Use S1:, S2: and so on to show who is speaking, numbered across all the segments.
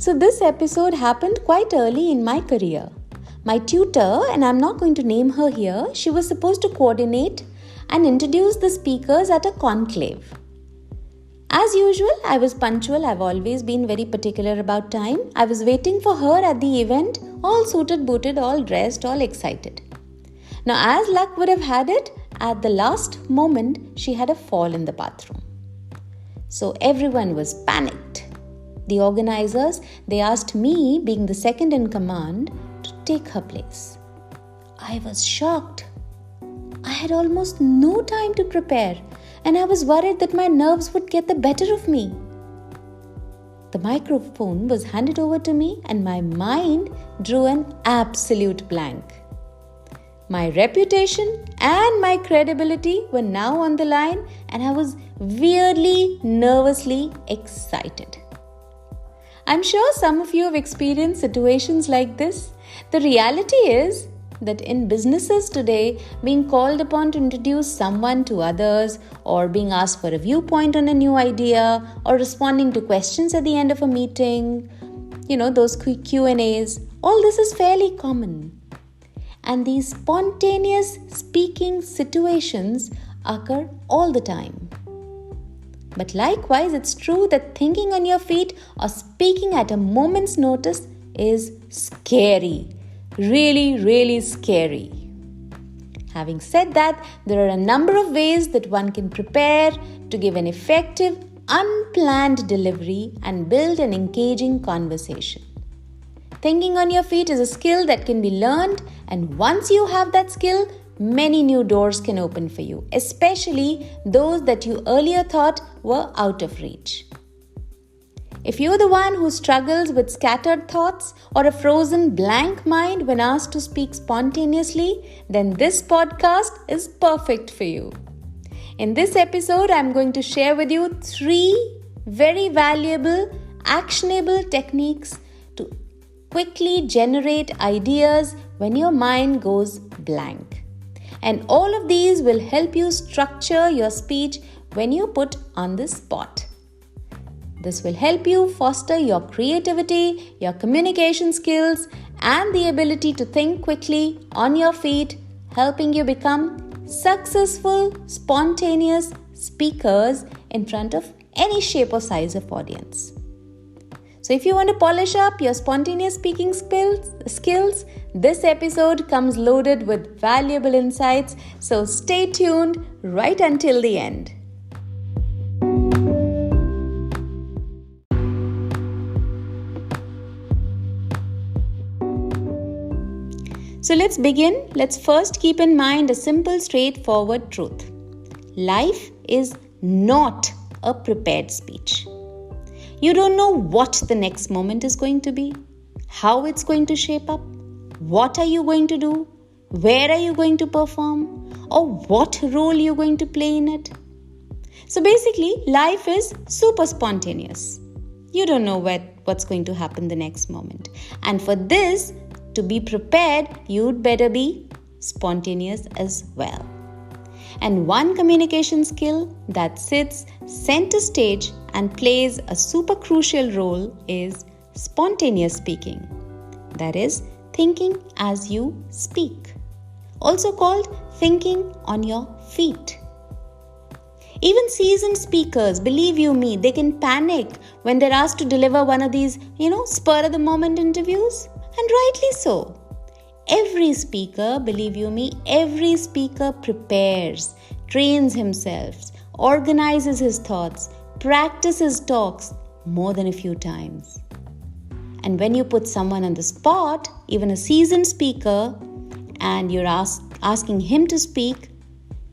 S1: So this episode happened quite early in my career. My tutor, and I'm not going to name her here, she was supposed to coordinate and introduce the speakers at a conclave. As usual, I was punctual. I've always been very particular about time. I was waiting for her at the event, all suited, booted, all dressed, all excited. Now, as luck would have had it, at the last moment, she had a fall in the bathroom. So everyone was panicked. The organizers, they asked me, being the second in command, to take her place. I was shocked. I had almost no time to prepare, and I was worried that my nerves would get the better of me. The microphone was handed over to me, and my mind drew an absolute blank. My reputation and my credibility were now on the line, and I was weirdly, nervously excited. I'm sure some of you have experienced situations like this. The reality is that in businesses today, being called upon to introduce someone to others, or being asked for a viewpoint on a new idea, or responding to questions at the end of a meeting, those quick Q&As, all this is fairly common. And these spontaneous speaking situations occur all the time. But likewise, it's true that thinking on your feet or speaking at a moment's notice is scary. Really, really scary. Having said that, there are a number of ways that one can prepare to give an effective, unplanned delivery and build an engaging conversation. Thinking on your feet is a skill that can be learned, and once you have that skill, many new doors can open for you, especially those that you earlier thought were out of reach. If you're the one who struggles with scattered thoughts or a frozen blank mind when asked to speak spontaneously, then this podcast is perfect for you. In this episode, I'm going to share with you 3 very valuable, actionable techniques to quickly generate ideas when your mind goes blank. And all of these will help you structure your speech when you're put on the spot. This will help you foster your creativity, your communication skills, and the ability to think quickly on your feet, helping you become successful, spontaneous speakers in front of any shape or size of audience. So if you want to polish up your spontaneous speaking skills, this episode comes loaded with valuable insights, so stay tuned right until the end. So let's begin. Let's first keep in mind a simple, straightforward truth. Life is not a prepared speech. You don't know what the next moment is going to be, how it's going to shape up, what are you going to do, where are you going to perform, or what role you're going to play in it. So basically, life is super spontaneous. You don't know what's going to happen the next moment. And for this, to be prepared, you'd better be spontaneous as well. And one communication skill that sits center stage and plays a super crucial role is spontaneous speaking. That is, thinking as you speak. Also called thinking on your feet. Even seasoned speakers, believe you me, they can panic when they're asked to deliver one of these, spur-of-the-moment interviews. And rightly so. Every speaker, believe you me, every speaker prepares, trains himself, organizes his thoughts, practices talks more than a few times. And when you put someone on the spot, even a seasoned speaker, and you're asking him to speak,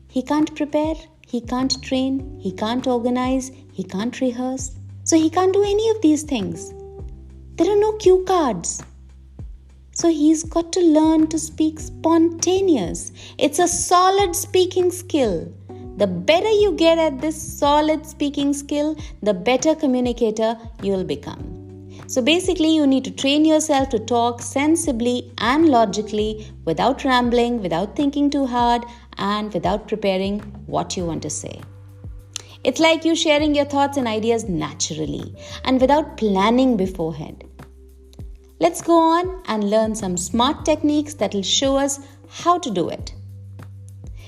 S1: he can't prepare, he can't train, he can't organize, he can't rehearse. So he can't do any of these things. There are no cue cards. So he's got to learn to speak spontaneous. It's a solid speaking skill. The better you get at this solid speaking skill, the better communicator you'll become. So basically, you need to train yourself to talk sensibly and logically without rambling, without thinking too hard, and without preparing what you want to say. It's like you sharing your thoughts and ideas naturally and without planning beforehand. Let's go on and learn some smart techniques that will show us how to do it.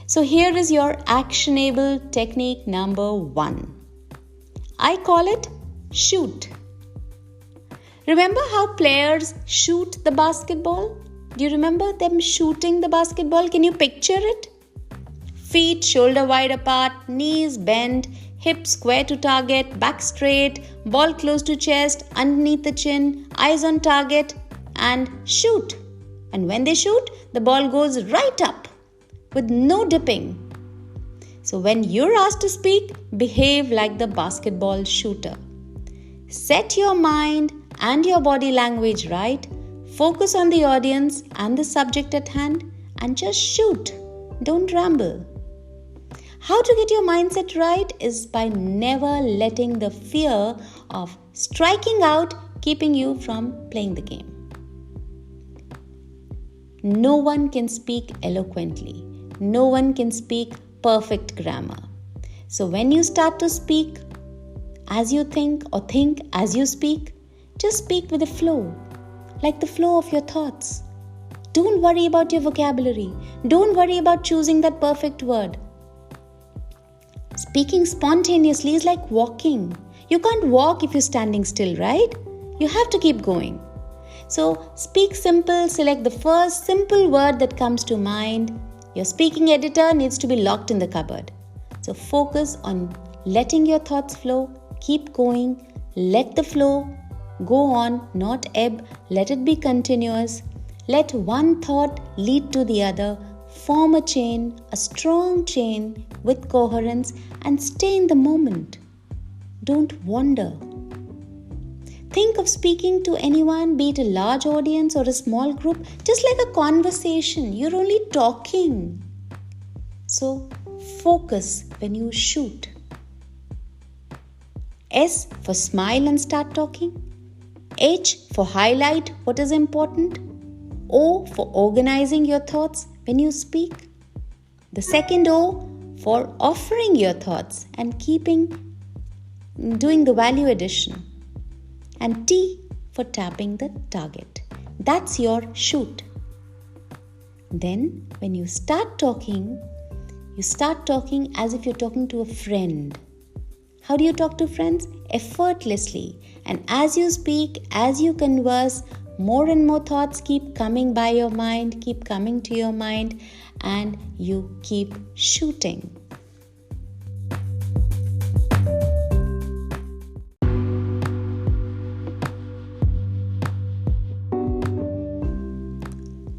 S1: So here is your actionable technique number 1. I call it shoot. Remember how players shoot the basketball? Do you remember them shooting the basketball? Can you picture it? Feet shoulder wide apart, knees bent, hips square to target, back straight, ball close to chest, underneath the chin, eyes on target, and shoot. And when they shoot, the ball goes right up with no dipping. So when you're asked to speak, behave like the basketball shooter. Set your mind and your body language right. Focus on the audience and the subject at hand and just shoot. Don't ramble. How to get your mindset right is by never letting the fear of striking out keeping you from playing the game. No one can speak eloquently. No one can speak perfect grammar. So when you start to speak as you think or think as you speak, just speak with a flow, like the flow of your thoughts. Don't worry about your vocabulary. Don't worry about choosing that perfect word. Speaking spontaneously is like walking. You can't walk if you're standing still, right? You have to keep going. So speak simple, select the first simple word that comes to mind. Your speaking editor needs to be locked in the cupboard. So focus on letting your thoughts flow, keep going, let the flow go on, not ebb, let it be continuous. Let one thought lead to the other, form a chain, a strong chain with coherence, and stay in the moment. Don't wander. Think of speaking to anyone, be it a large audience or a small group, just like a conversation. You're only talking. So focus when you shoot. S for smile and start talking. H for highlight what is important. O for organizing your thoughts when you speak. The second O for offering your thoughts and doing the value addition. And T for tapping the target. That's your shoot. Then when you start talking as if you're talking to a friend. How do you talk to friends? Effortlessly. And as you speak, as you converse, more and more thoughts keep coming by your mind, keep coming to your mind, and you keep shooting.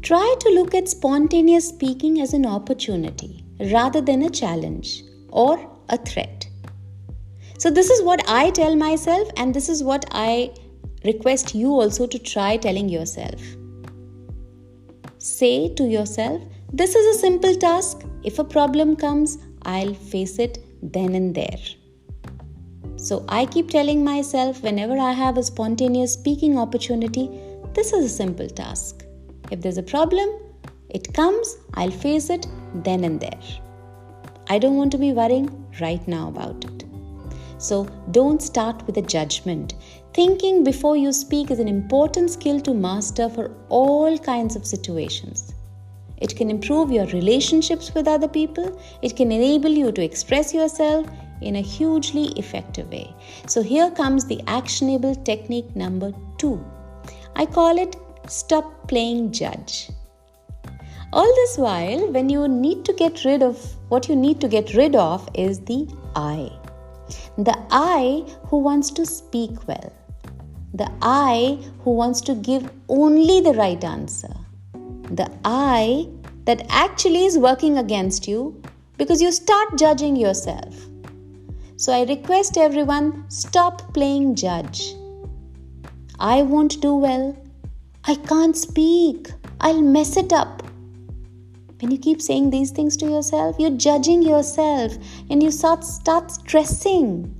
S1: Try to look at spontaneous speaking as an opportunity rather than a challenge or a threat. So this is what I tell myself, and this is what I request you also to try telling yourself. Say to yourself, this is a simple task. If a problem comes, I'll face it then and there. So I keep telling myself whenever I have a spontaneous speaking opportunity, this is a simple task. If there's a problem, it comes, I'll face it then and there. I don't want to be worrying right now about it. So don't start with a judgment. Thinking before you speak is an important skill to master for all kinds of situations. It can improve your relationships with other people. It can enable you to express yourself in a hugely effective way. So here comes the actionable technique number 2. I call it stop playing judge. All this while, when you need to get rid of, what you need to get rid of is the I. The I who wants to speak well. The I who wants to give only the right answer. The I that actually is working against you because you start judging yourself. So I request everyone, stop playing judge. I won't do well. I can't speak. I'll mess it up. When you keep saying these things to yourself, you're judging yourself and you start stressing.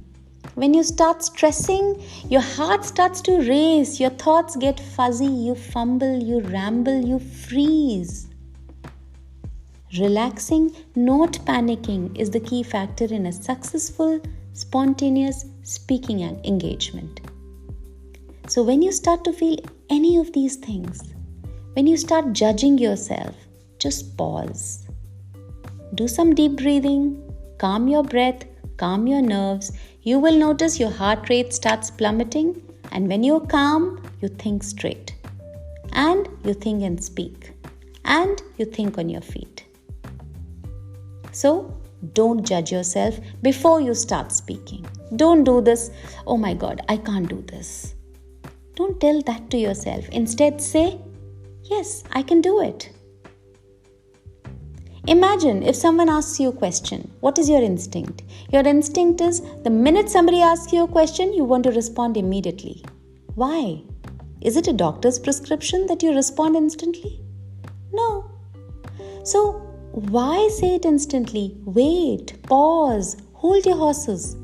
S1: When you start stressing, your heart starts to race, your thoughts get fuzzy, you fumble, you ramble, you freeze. Relaxing, not panicking is the key factor in a successful, spontaneous speaking engagement. So when you start to feel any of these things, when you start judging yourself, just pause. Do some deep breathing, calm your breath, calm your nerves. You will notice your heart rate starts plummeting, and when you're calm, you think straight. And you think and speak. And you think on your feet. So, don't judge yourself before you start speaking. Don't do this, oh my God, I can't do this. Don't tell that to yourself. Instead, say, yes, I can do it. Imagine if someone asks you a question, what is your instinct? Your instinct is the minute somebody asks you a question, you want to respond immediately. Why? Is it a doctor's prescription that you respond instantly? No. So, why say it instantly? Wait, pause, hold your horses.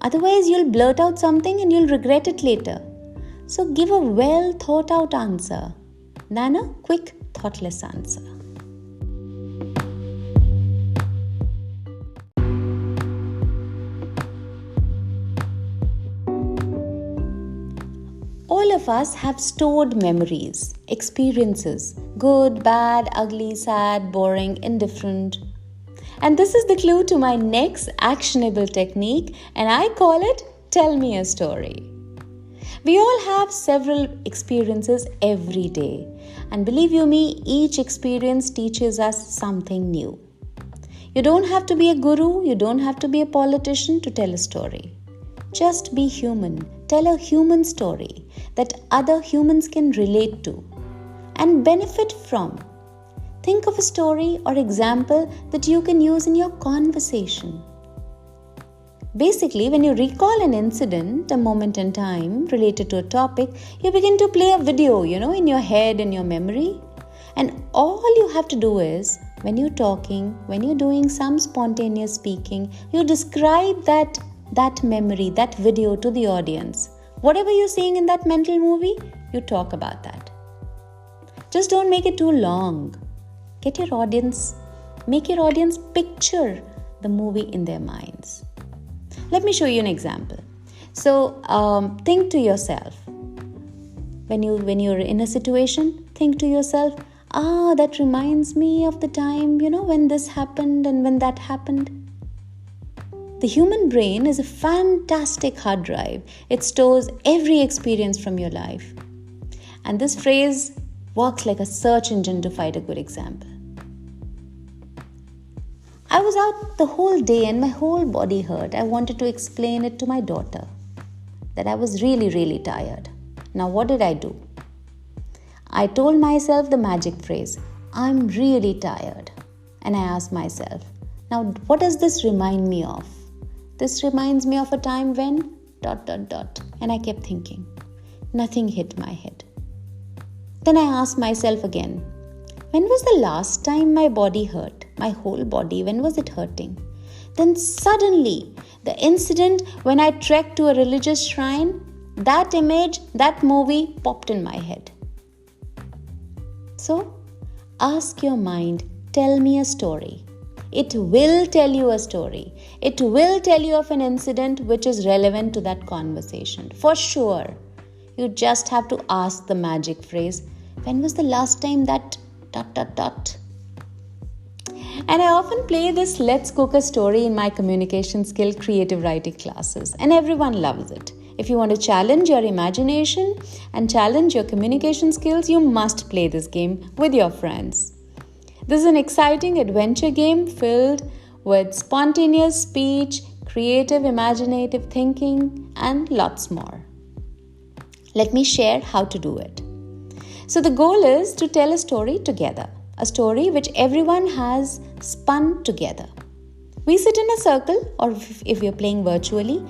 S1: Otherwise, you'll blurt out something and you'll regret it later. So, give a well thought out answer than a quick, thoughtless answer. All of us have stored memories, experiences, good, bad, ugly, sad, boring, indifferent. And this is the clue to my next actionable technique, and I call it Tell Me a Story. We all have several experiences every day, and believe you me, each experience teaches us something new. You don't have to be a guru, you don't have to be a politician to tell a story. Just be human. Tell a human story that other humans can relate to and benefit from. Think of a story or example that you can use in your conversation. Basically, when you recall an incident, a moment in time related to a topic, you begin to play a video, in your head, in your memory. And all you have to do is, when you're talking, when you're doing some spontaneous speaking, you describe that memory, that video to the audience. Whatever you're seeing in that mental movie, you talk about that. Just don't make it too long. Make your audience picture the movie in their minds. Let me show you an example. So, think to yourself. When you're in a situation, think to yourself, that reminds me of the time, when this happened and when that happened. The human brain is a fantastic hard drive. It stores every experience from your life. And this phrase works like a search engine to find a good example. I was out the whole day and my whole body hurt. I wanted to explain it to my daughter that I was really, really tired. Now what did I do? I told myself the magic phrase, I'm really tired. And I asked myself, now what does this remind me of? This reminds me of a time when ... And I kept thinking. Nothing hit my head. Then I asked myself again, when was the last time my body hurt? My whole body, when was it hurting? Then suddenly, the incident when I trekked to a religious shrine, that image, that movie popped in my head. So, ask your mind, tell me a story. It will tell you a story. It will tell you of an incident which is relevant to that conversation. For sure. You just have to ask the magic phrase, when was the last time that ... And I often play this Let's Cook a Story in my communication skill creative writing classes, and everyone loves it. If you want to challenge your imagination and challenge your communication skills, you must play this game with your friends. This is an exciting adventure game filled with spontaneous speech, creative, imaginative thinking, and lots more. Let me share how to do it. So the goal is to tell a story together, a story which everyone has spun together. We sit in a circle, or if we're playing virtually,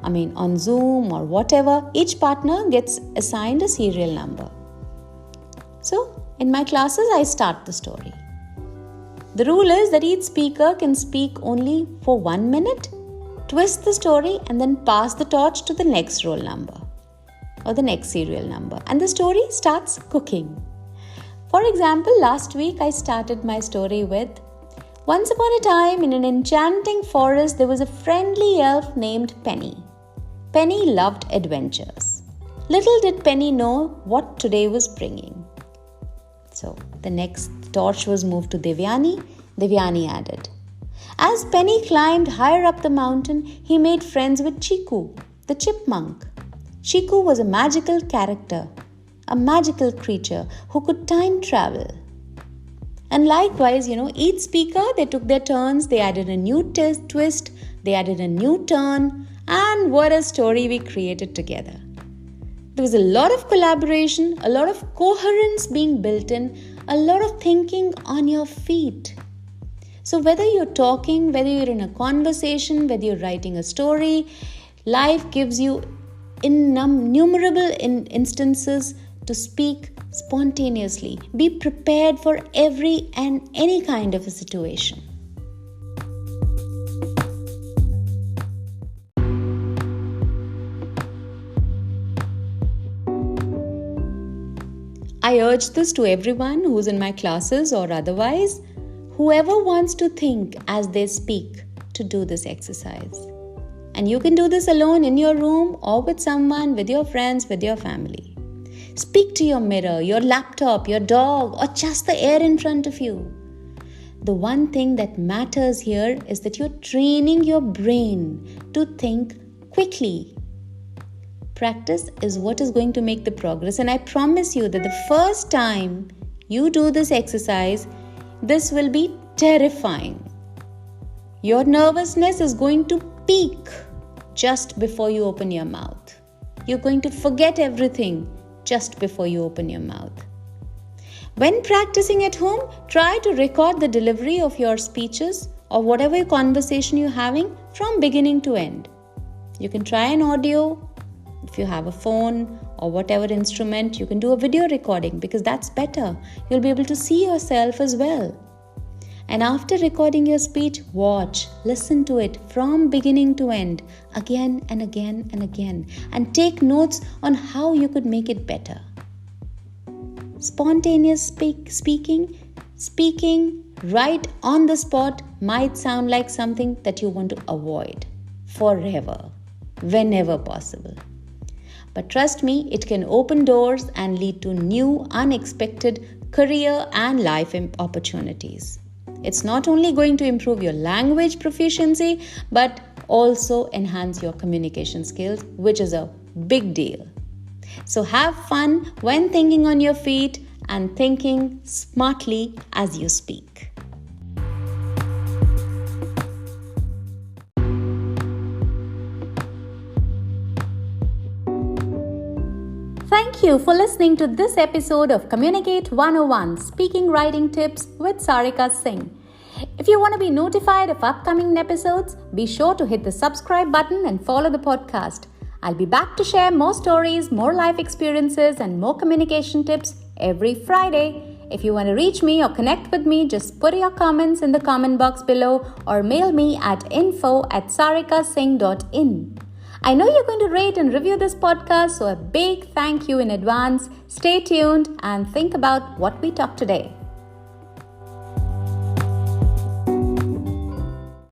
S1: on Zoom or whatever, each partner gets assigned a serial number. So in my classes, I start the story. The rule is that each speaker can speak only for 1 minute, twist the story, and then pass the torch to the next roll number or the next serial number. And the story starts cooking. For example, last week I started my story with, once upon a time in an enchanting forest, there was a friendly elf named Penny. Penny loved adventures. Little did Penny know what today was bringing. So the next torch was moved to Devyani. Devyani added. As Penny climbed higher up the mountain, he made friends with Chiku, the chipmunk. Chiku was a magical character, a magical creature who could time travel. And likewise, each speaker, they took their turns, they added a new twist, they added a new turn, and what a story we created together. There was a lot of collaboration, a lot of coherence being built in, a lot of thinking on your feet. So whether you're talking, whether you're in a conversation, whether you're writing a story, life gives you innumerable instances to speak spontaneously. Be prepared for every and any kind of a situation. I urge this to everyone who's in my classes or otherwise, whoever wants to think as they speak, to do this exercise. And you can do this alone in your room or with someone, with your friends, with your family. Speak to your mirror, your laptop, your dog, or just the air in front of you. The one thing that matters here is that you're training your brain to think quickly. Practice is what is going to make the progress, and I promise you that the first time you do this exercise, this will be terrifying. Your nervousness is going to peak just before you open your mouth. You're going to forget everything just before you open your mouth. When practicing at home, try to record the delivery of your speeches or whatever conversation you're having from beginning to end. You can try an audio. If you have a phone or whatever instrument, you can do a video recording because that's better. You'll be able to see yourself as well. And after recording your speech, watch, listen to it from beginning to end, again and again and again, and take notes on how you could make it better. Spontaneous speaking right on the spot might sound like something that you want to avoid forever, whenever possible. But trust me, it can open doors and lead to new, unexpected career and life opportunities. It's not only going to improve your language proficiency, but also enhance your communication skills, which is a big deal. So have fun when thinking on your feet and thinking smartly as you speak. Thank you for listening to this episode of Communicate 101 Speaking Writing Tips with Sarika Singh. If you want to be notified of upcoming episodes, be sure to hit the subscribe button and follow the podcast. I'll be back to share more stories, more life experiences, and more communication tips every Friday. If you want to reach me or connect with me, just put your comments in the comment box below or mail me at info@sarikasingh.in. I know you're going to rate and review this podcast, so a big thank you in advance. Stay tuned and think about what we talked today.